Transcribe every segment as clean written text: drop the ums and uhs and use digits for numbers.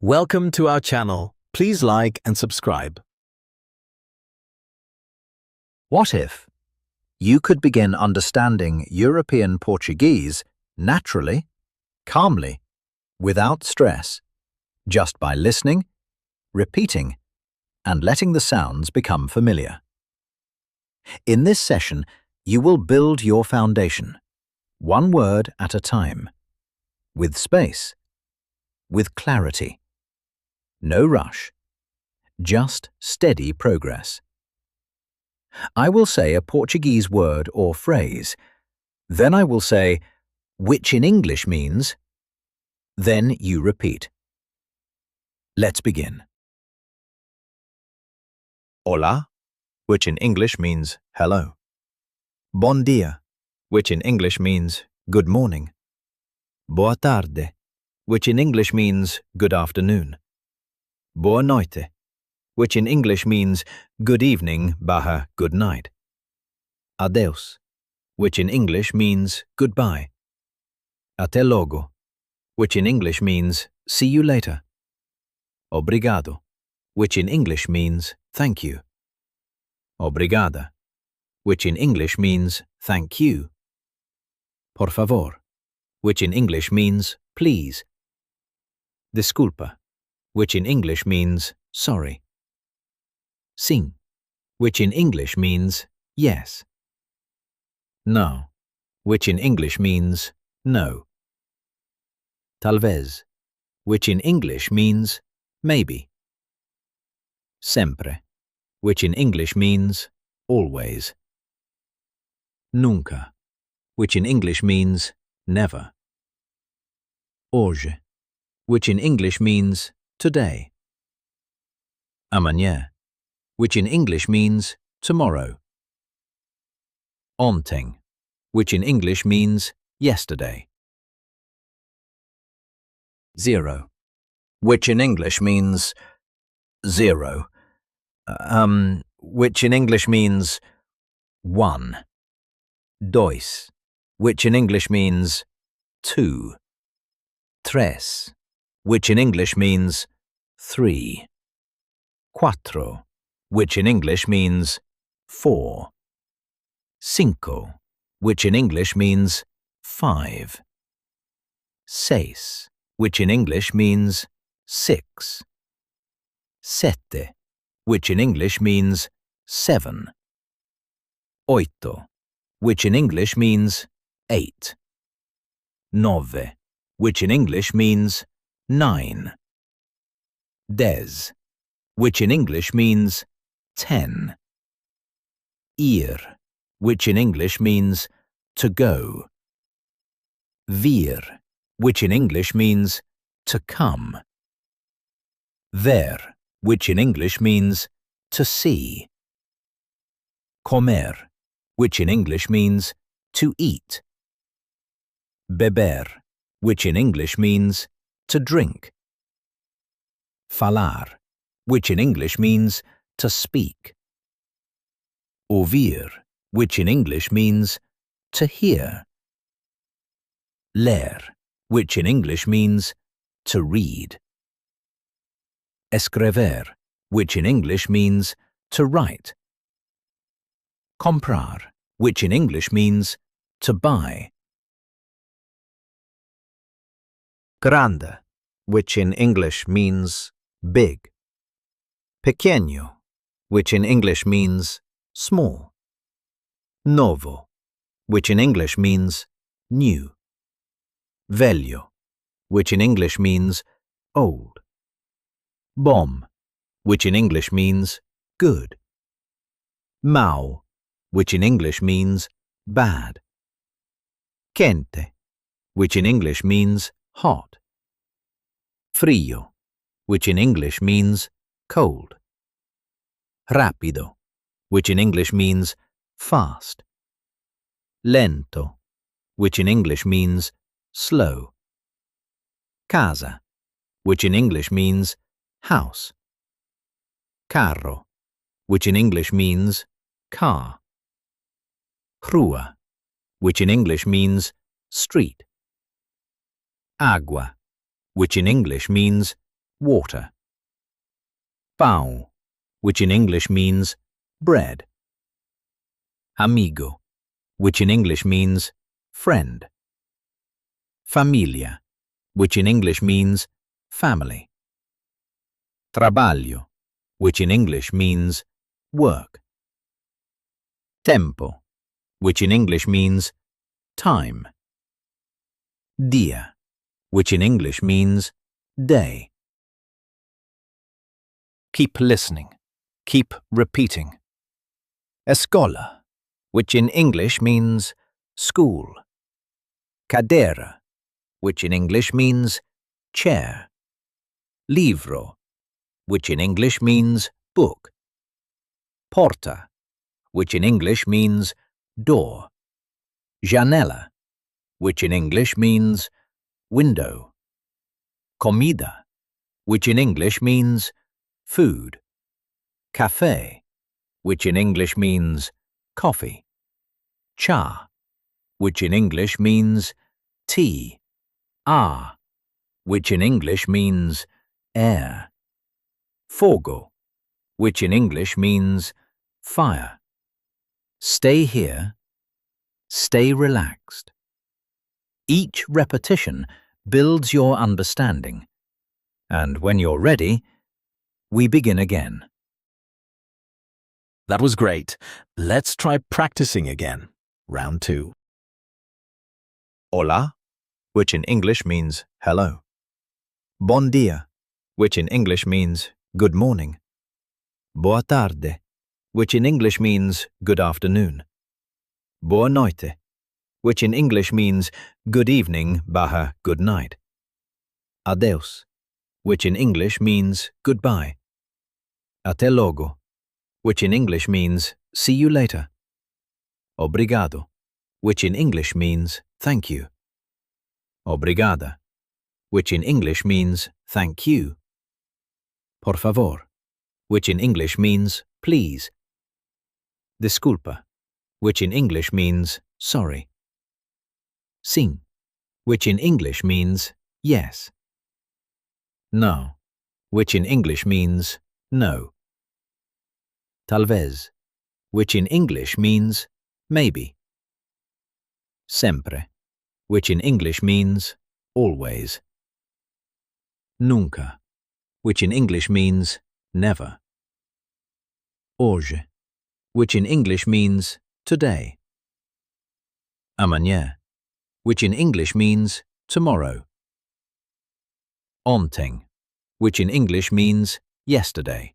Welcome to our channel. Please like and subscribe. What if you could begin understanding European Portuguese naturally, calmly, without stress, just by listening, repeating, and letting the sounds become familiar? In this session, you will build your foundation, one word at a time, with space, with clarity. No rush, just steady progress. I will say a Portuguese word or phrase, then I will say, which in English means, then you repeat. Let's begin. Hola, which in English means hello. Bom dia, which in English means good morning. Boa tarde, which in English means good afternoon. Boa noite, which in English means good evening / good night. Adeus, which in English means goodbye. Até logo, which in English means see you later. Obrigado, which in English means thank you. Obrigada, which in English means thank you. Por favor, which in English means please. Desculpa, which in English means sorry. Sim, which in English means yes. No, which in English means no. Talvez, which in English means maybe. Sempre, which in English means always. Nunca, which in English means never. Hoje, which in English means today. Amanhã, which in English means tomorrow. Ontem, which in English means yesterday. Zero, which in English means zero. Which in English means one. Dois, which in English means two. Tres, which in English means three. Cuatro, which in English means four. Cinco, which in English means five. Seis, which in English means six. Sete, which in English means seven. Oito, which in English means eight. Nove, which in English means nine. Dez, which in English means 10. Ir, which in English means to go. Vir, which in English means to come. Ver, which in English means to see. Comer, which in English means to eat. Beber, which in English means to drink. Falar, which in English means to speak. Ouvir, which in English means to hear. Ler, which in English means to read. Escrever, which in English means to write. Comprar, which in English means to buy. Grande, which in English means big. Pequeño, which in English means small. Novo, which in English means new. Velho, which in English means old. Bom, which in English means good. Mau, which in English means bad. Quente, which in English means hot. Frio, which in English means cold. Rápido, which in English means fast. Lento, which in English means slow. Casa, which in English means house. Carro, which in English means car. Rua, which in English means street. Agua, which in English means water. Pão, which in English means bread. Amigo, which in English means friend. Família, which in English means family. Trabalho, which in English means work. Tempo, which in English means time. Dia, which in English means day. Keep listening. Keep repeating. Escola, which in English means school. Cadeira, which in English means chair. Livro, which in English means book. Porta, which in English means door. Janela, which in English means window. Comida, which in English means food. Café, which in English means coffee. Chá, which in English means tea. Ar, which in English means air. Fogo, which in English means fire. Stay here. Stay relaxed. Each repetition builds your understanding. And when you're ready, we begin again. That was great. Let's try practicing again. Round 2. Hola, which in English means hello. Bom dia, which in English means good morning. Boa tarde, which in English means good afternoon. Boa noite, which in English means good evening / good night. Adeus, which in English means goodbye. Até logo, which in English means see you later. Obrigado, which in English means thank you. Obrigada, which in English means thank you. Por favor, which in English means please. Desculpa, which in English means sorry. Sim, which in English means yes. No, which in English means no. Talvez, which in English means maybe. Sempre, which in English means always. Nunca, which in English means never. Hoje, which in English means today. Amanhã, which in English means tomorrow. Ontem, which in English means yesterday.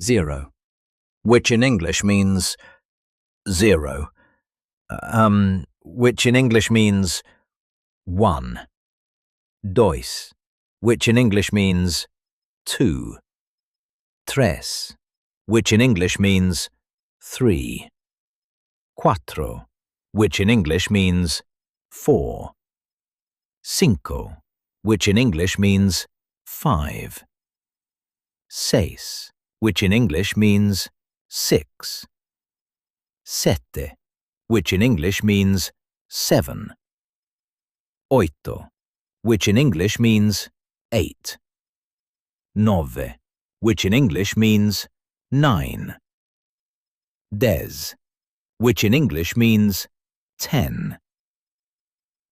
Zero, which in English means zero. Which in English means one. Dois, which in English means two. Tres, which in English means three. Cuatro, which in English means four. Cinco, which in English means five. Seis, which in English means six. Sette, which in English means seven. Oito, which in English means eight. Nove, which in English means nine. Dez, which in English means 10.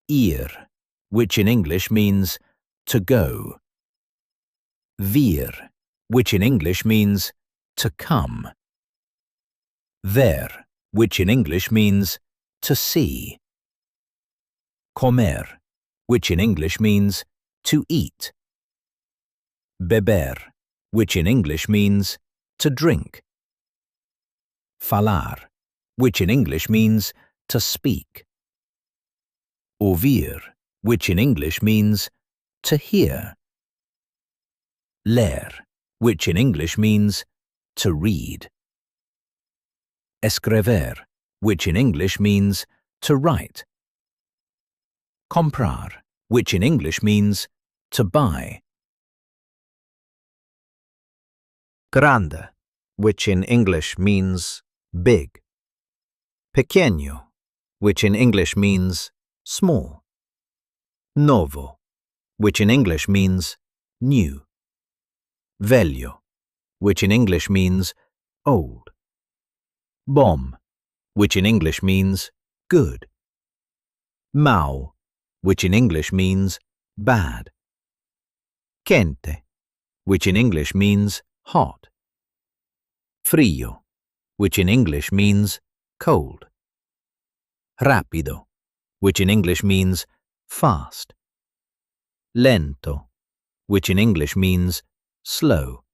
Ir, which in English means to go. Vir, which in English means to come. Ver, which in English means to see. Comer, which in English means to eat. Beber, which in English means to drink. Falar, which in English means to speak. Ouvir, which in English means to hear. Ler, which in English means to read. Escrever, which in English means to write. Comprar, which in English means to buy. Grande, which in English means big. Pequeño, which in English means small. Novo, which in English means new. Velho, which in English means old. Bom, which in English means good. Mau, which in English means bad. Quente, which in English means hot. Frio, which in English means cold. Rapido, which in English means fast. Lento, which in English means slow.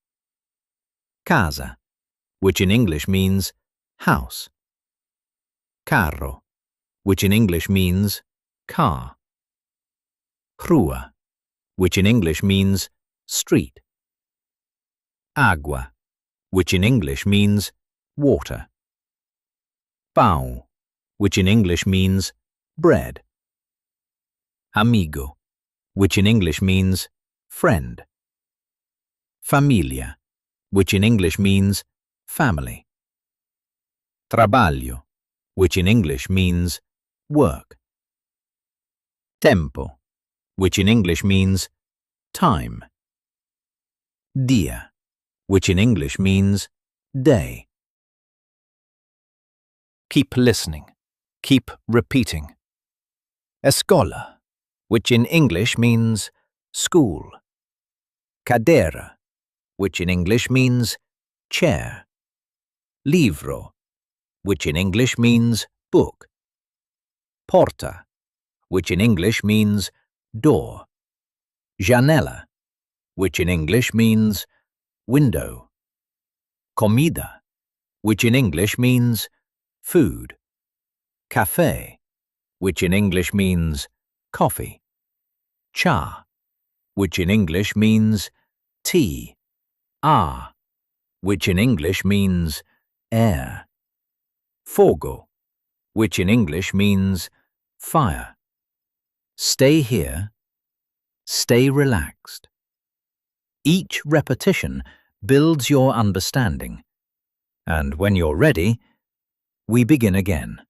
Casa, which in English means house. Carro, which in English means car. Rua, which in English means street. Agua, which in English means water. Pão, which in English means bread. Amigo, which in English means friend. Familia, which in English means family. Trabalho, which in English means work. Tempo, which in English means time. Dia, which in English means day. Keep listening. Keep repeating. Escola, which in English means school. Cadeira, which in English means chair. Livro, which in English means book. Porta, which in English means door. Janela, which in English means window. Comida, which in English means food. Café, which in English means coffee. Cha, which in English means tea. Ar, which in English means air. Fogo, which in English means fire. Stay here. Stay relaxed. Each repetition builds your understanding, and when you're ready, we begin again.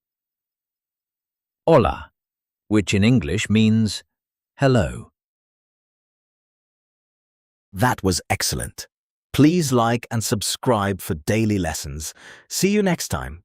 Hola, which in English means hello. That was excellent. Please like and subscribe for daily lessons. See you next time.